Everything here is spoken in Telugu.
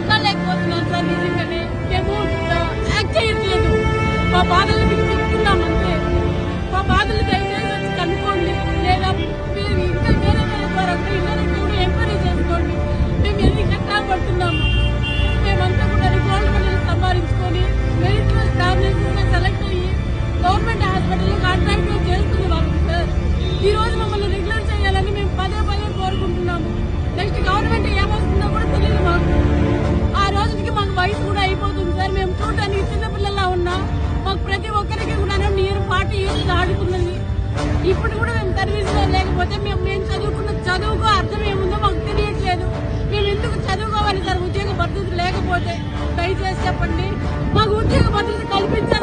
మాట్లాడలేకపోతున్నాను సార్. నిజంగానే మేము యాక్ట్ చేయట్లేదు. మా బాధలు మీకు చెప్తున్నామంటే మా బాధలు దయచేసి వచ్చి కనుక్కోండి. లేదా మీరు ఇంకా వేరే ద్వారా ఇంటర్నెట్ కూడా ఎంక్వైరీ చేసుకోండి. మేము ఎన్ని కష్టాలు పడుతున్నాము. మేమంతా కూడా గోల్డ్ మెడల్ సంపాదించుకొని మెరిట్ స్టాబ్లిష్ సెలెక్ట్ అయ్యి గవర్నమెంట్ హాస్పిటల్లో కాంట్రాక్ట్ చేస్తుంది వాళ్ళు సార్. ఈ రోజు మమ్మల్ని రెగ్యులర్ చేయాలని మేము పదే కోరుకుంటున్నాము. నెక్స్ట్ గవర్నమెంట్ ఏమొస్తుందో కూడా తెలియదు మాకు. ఆ రోజుకి మాకు వయసు కూడా అయిపోతుంది సార్. మేము చూడటానికి చిన్నపిల్లలా ఉన్నా మాకు ప్రతి ఒక్కరికి కూడా నియర్ 40 years ఆడుతున్నది. ఇప్పుడు కూడా మేము సర్వీస్ లో లేకపోతే మేము చదువుకున్న చదువుకు అర్థం ఏముందో మాకు తెలియట్లేదు. మేము ఎందుకు చదువుకోవాలి సార్ ఉద్యోగ భద్రత లేకపోతే? దయచేసి చెప్పండి, మాకు ఉద్యోగ భద్రత కల్పించాలి.